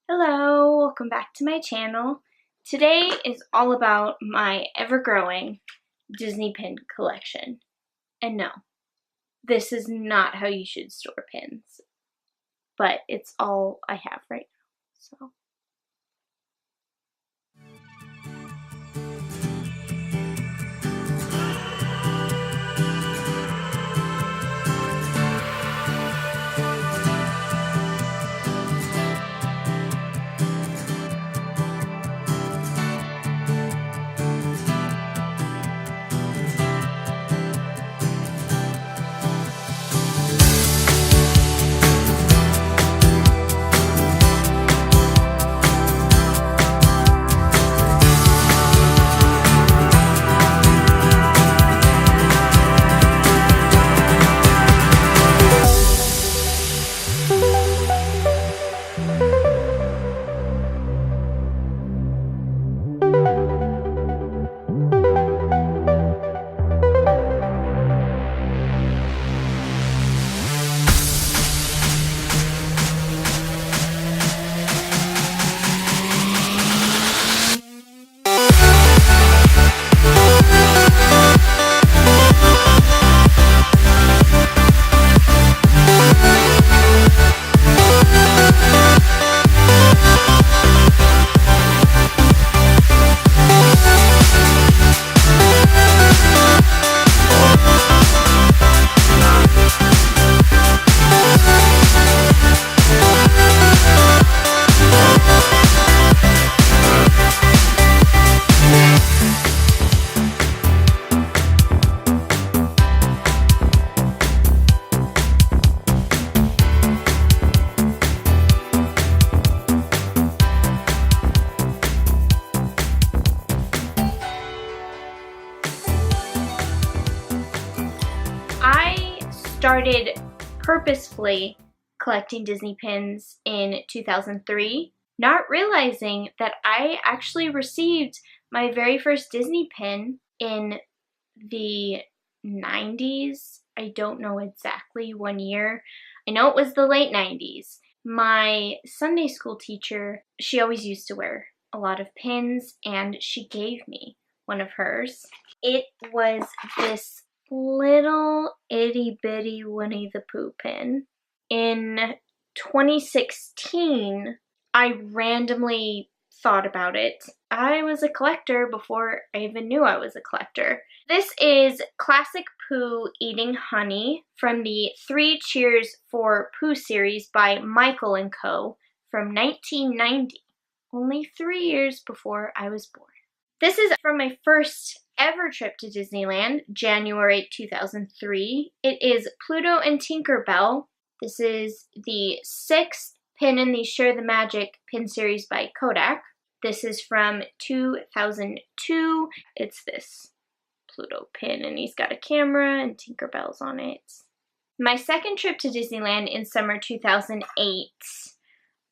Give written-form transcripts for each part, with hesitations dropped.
Hello, welcome back to my channel. Today is all about my ever-growing Disney pin collection. And no, this is not how you should store pins, but it's all I have right now, so. I started purposefully collecting Disney pins in 2003, not realizing that I actually received my very first Disney pin in the 90s. I don't know exactly one year. I know it was the late 90s. My Sunday school teacher, she always used to wear a lot of pins, and she gave me one of hers. It was this little itty bitty Winnie the Pooh pin. In 2016, I randomly thought about it. I was a collector before I even knew I was a collector. This is Classic Pooh Eating Honey from the 3 Cheers for Pooh series by Michel & Co. from 1990, only 3 years before I was born. This is from my first ever trip to Disneyland, January 2003. It is Pluto Tinker Bell. This is the 6th pin in the Share the Magic pin series by Kodak. This is from 2002. It's this Pluto pin, and he's got a camera and Tinkerbell's on it. My second trip to Disneyland in summer 2008,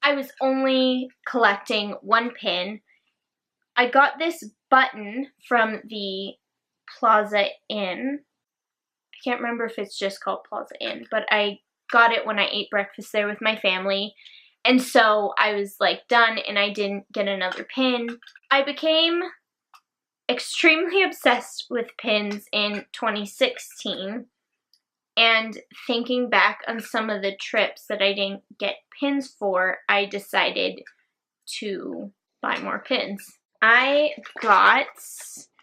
I was only collecting one pin. I got this button from the Plaza Inn. I can't remember if it's just called Plaza Inn, but I got it when I ate breakfast there with my family. And so I was like done, and I didn't get another pin. I became extremely obsessed with pins in 2016. And thinking back on some of the trips that I didn't get pins for, I decided to buy more pins. I got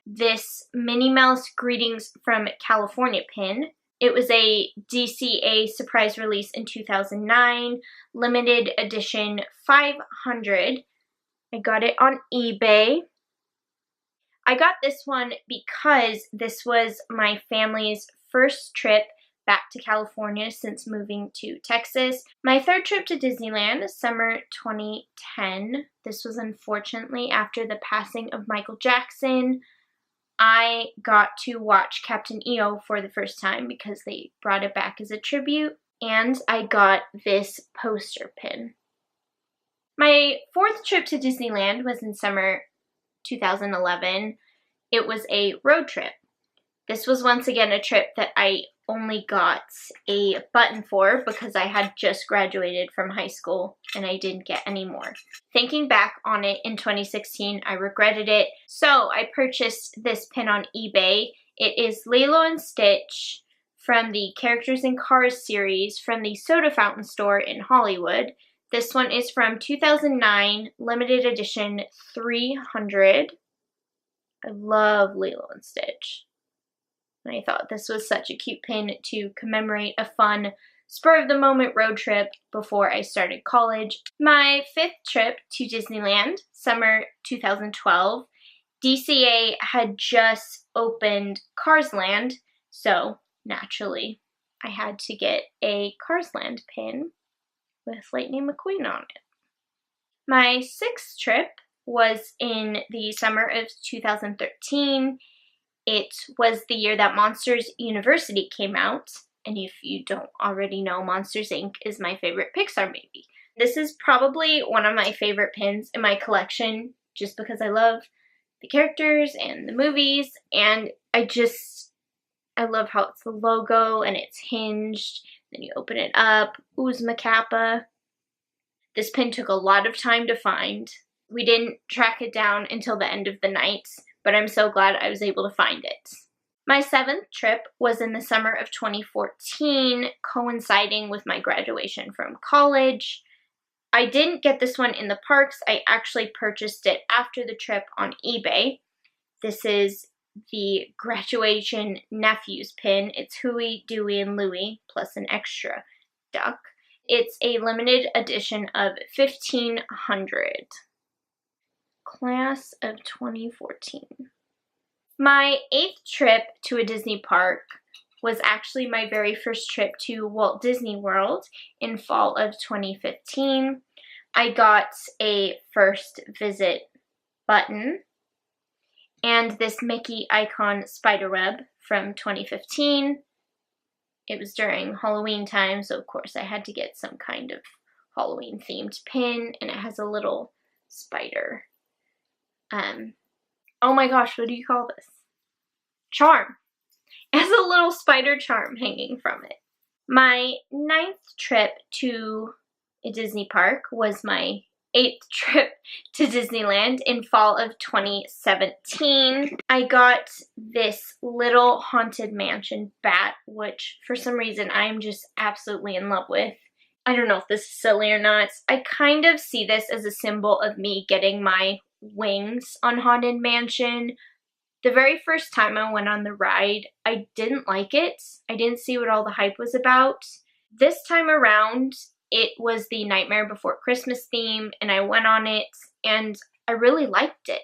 this Minnie Mouse Greetings from California pin. It was a DCA surprise release in 2009, limited edition 500. I got it on eBay. I got this one because this was my family's first trip back to California since moving to Texas. My third trip to Disneyland is summer 2010. This was unfortunately after the passing of Michael Jackson. I got to watch Captain EO for the first time because they brought it back as a tribute, and I got this poster pin. My fourth trip to Disneyland was in summer 2011. It was a road trip. This was once again a trip that I only got a button for because I had just graduated from high school and I didn't get any more. Thinking back on it in 2016, I regretted it. So I purchased this pin on eBay. It is Lilo and Stitch from the Characters in Cars series from the Soda Fountain store in Hollywood. This one is from 2009, limited edition 300. I love Lilo and Stitch. And I thought this was such a cute pin to commemorate a fun spur-of-the-moment road trip before I started college. My 5th trip to Disneyland, summer 2012. DCA had just opened Cars Land, so naturally I had to get a Cars Land pin with Lightning McQueen on it. My 6th trip was in the summer of 2013. It was the year that Monsters University came out, and if you don't already know, Monsters Inc. is my favorite Pixar movie. This is probably one of my favorite pins in my collection just because I love the characters and the movies, and I love how it's the logo and it's hinged. Then you open it up, Uzma Kappa. This pin took a lot of time to find. We didn't track it down until the end of the night, but I'm so glad I was able to find it. My 7th trip was in the summer of 2014, coinciding with my graduation from college. I didn't get this one in the parks. I actually purchased it after the trip on eBay. This is the graduation Nephews pin. It's Huey, Dewey, and Louie, plus an extra duck. It's a limited edition of 1500. Class of 2014. My 8th trip to a Disney park was actually my very first trip to Walt Disney World in fall of 2015. I got a first visit button and this Mickey icon Spiderweb from 2015. It was during Halloween time, so of course I had to get some kind of Halloween themed pin, and it has a little spider. Oh my gosh, what do you call this? Charm. It has a little spider charm hanging from it. My 9th trip to a Disney park was my 8th trip to Disneyland in fall of 2017. I got this little Haunted Mansion bat, which for some reason I'm just absolutely in love with. I don't know if this is silly or not. I kind of see this as a symbol of me getting my wings on Haunted Mansion. The very first time I went on the ride, I didn't like it. I didn't see what all the hype was about. This time around, it was the Nightmare Before Christmas theme, and I went on it, and I really liked it.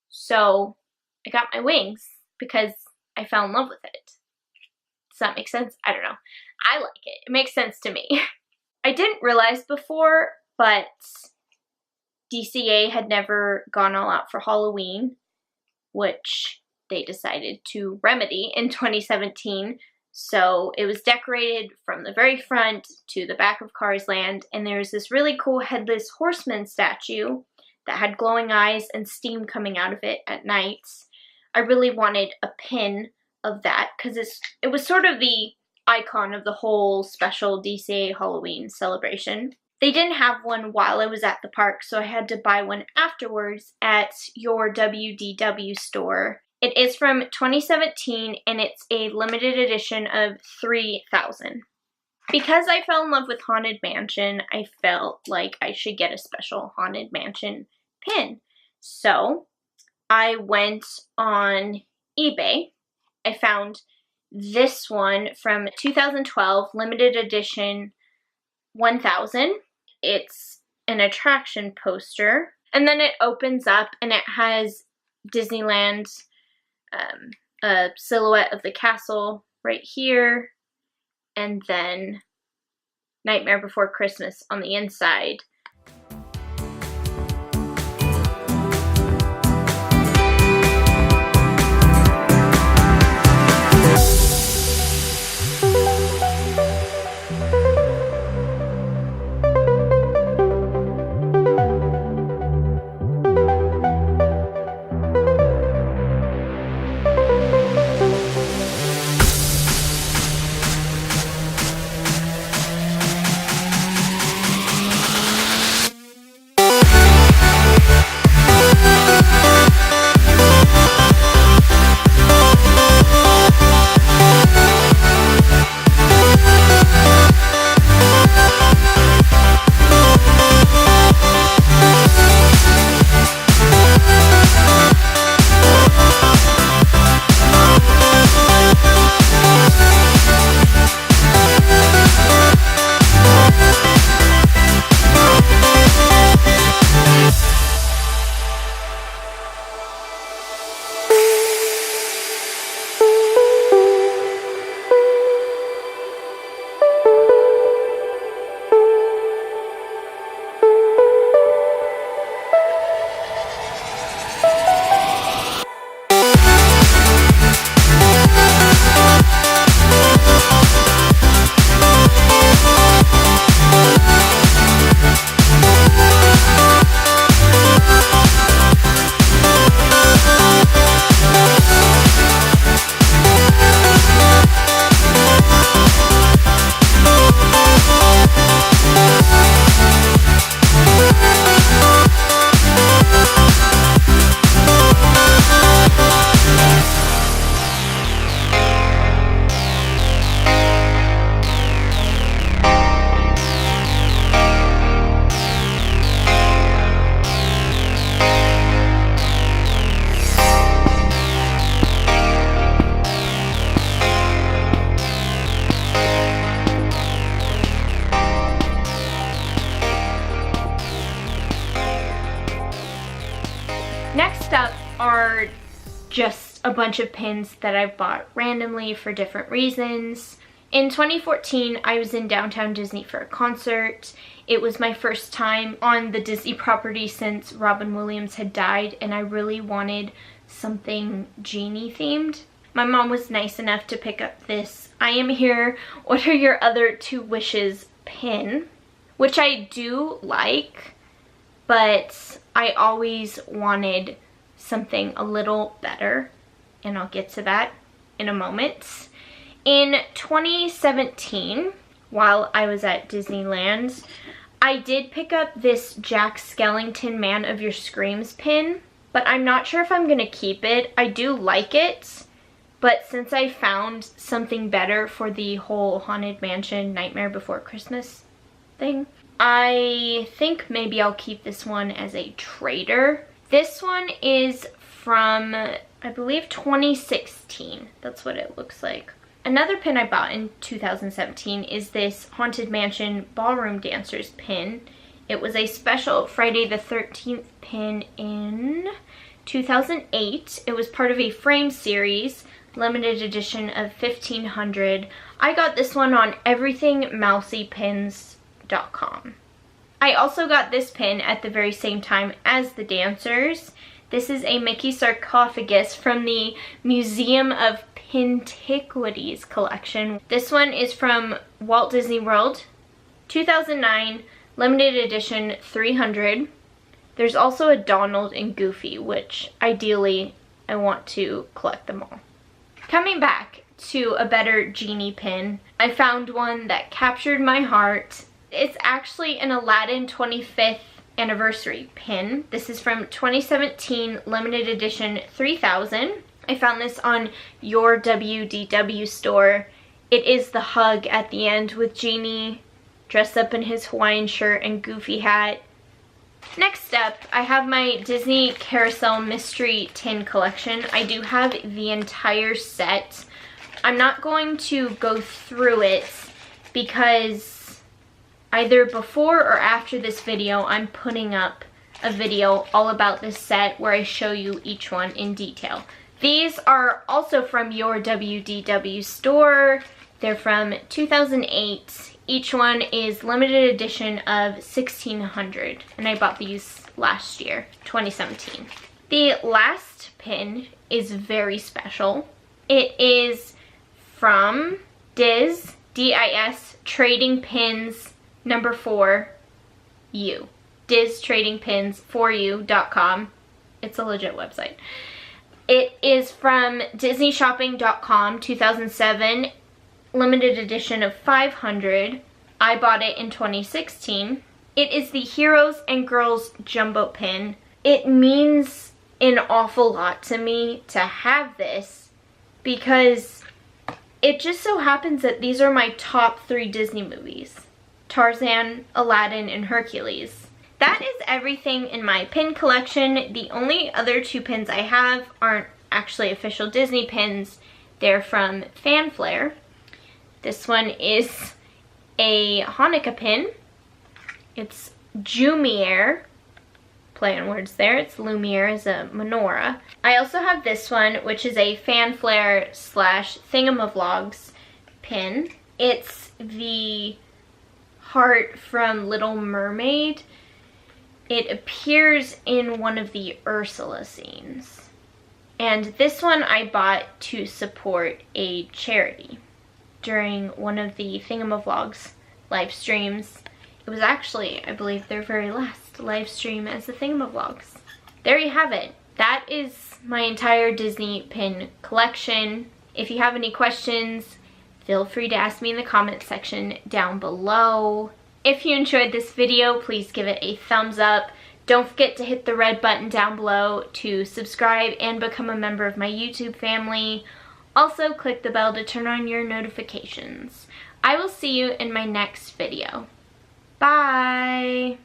So I got my wings because I fell in love with it. Does that make sense? I don't know. I like it. It makes sense to me. I didn't realize before, but DCA had never gone all out for Halloween, which they decided to remedy in 2017. So it was decorated from the very front to the back of Cars Land, and there's this really cool Headless Horseman statue that had glowing eyes and steam coming out of it at night. I really wanted a pin of that because it was sort of the icon of the whole special DCA Halloween celebration. They didn't have one while I was at the park, so I had to buy one afterwards at your WDW store. It is from 2017, and it's a limited edition of 3,000. Because I fell in love with Haunted Mansion, I felt like I should get a special Haunted Mansion pin. So I went on eBay. I found this one from 2012, limited edition 1,000. It's an attraction poster, and then it opens up and it has Disneyland, a silhouette of the castle right here, and then Nightmare Before Christmas on the inside. Next up are just a bunch of pins that I've bought randomly for different reasons. In 2014, I was in downtown Disney for a concert. It was my first time on the Disney property since Robin Williams had died, and I really wanted something genie themed. My mom was nice enough to pick up this "I am here, what are your other 2 wishes" pin, which I do like, but I always wanted something a little better, and I'll get to that in a moment. In 2017, while I was at Disneyland, I did pick up this Jack Skellington Man of Your Screams pin, but I'm not sure if I'm going to keep it. I do like it, but since I found something better for the whole Haunted Mansion Nightmare Before Christmas thing, I think maybe I'll keep this one as a trader. This one is from, I believe, 2016. That's what it looks like. Another pin I bought in 2017 is this Haunted Mansion Ballroom Dancers pin. It was a special Friday the 13th pin in 2008. It was part of a frame series, limited edition of 1,500. I got this one on everythingmousypins.com. I also got this pin at the very same time as the dancers. This is a Mickey sarcophagus from the Museum of Pintiquities collection. This one is from Walt Disney World, 2009, limited edition 300. There's also a Donald and Goofy, which ideally I want to collect them all. Coming back to a better genie pin, I found one that captured my heart. It's actually an Aladdin 25th anniversary pin. This is from 2017, limited edition 3000. I found this on Your WDW store. It is the hug at the end with Genie dressed up in his Hawaiian shirt and Goofy hat. Next up, I have my Disney Carousel Mystery Tin collection. I do have the entire set. I'm not going to go through it because either before or after this video, I'm putting up a video all about this set where I show you each one in detail. These are also from Your WDW store. They're from 2008. Each one is limited edition of 1,600, and I bought these last year, 2017. The last pin is very special. It is from Diz, D-I-S, Trading Pins number 4, U. DizTradingPins4U.com. It's a legit website. It is from DisneyShopping.com, 2007, limited edition of 500. I bought it in 2016. It is the Heroes and Girls Jumbo Pin. It means an awful lot to me to have this because it just so happens that these are my top 3 Disney movies: Tarzan, Aladdin, and Hercules. That is everything in my pin collection. The only other 2 pins I have aren't actually official Disney pins. They're from Fanflare. This one is a Hanukkah pin. It's Jumiere. Play on words there. It's Lumiere as a menorah. I also have this one, which is a Fanflare / Thingamavlogs pin. It's the heart from Little Mermaid. It appears in one of the Ursula scenes. And this one I bought to support a charity during one of the Thingamavlogs live streams. It was actually, I believe, their very last live stream as the Thingamavlogs. There you have it. That is my entire Disney pin collection. If you have any questions, feel free to ask me in the comment section down below. If you enjoyed this video, please give it a thumbs up. Don't forget to hit the red button down below to subscribe and become a member of my YouTube family. Also, click the bell to turn on your notifications. I will see you in my next video. Bye!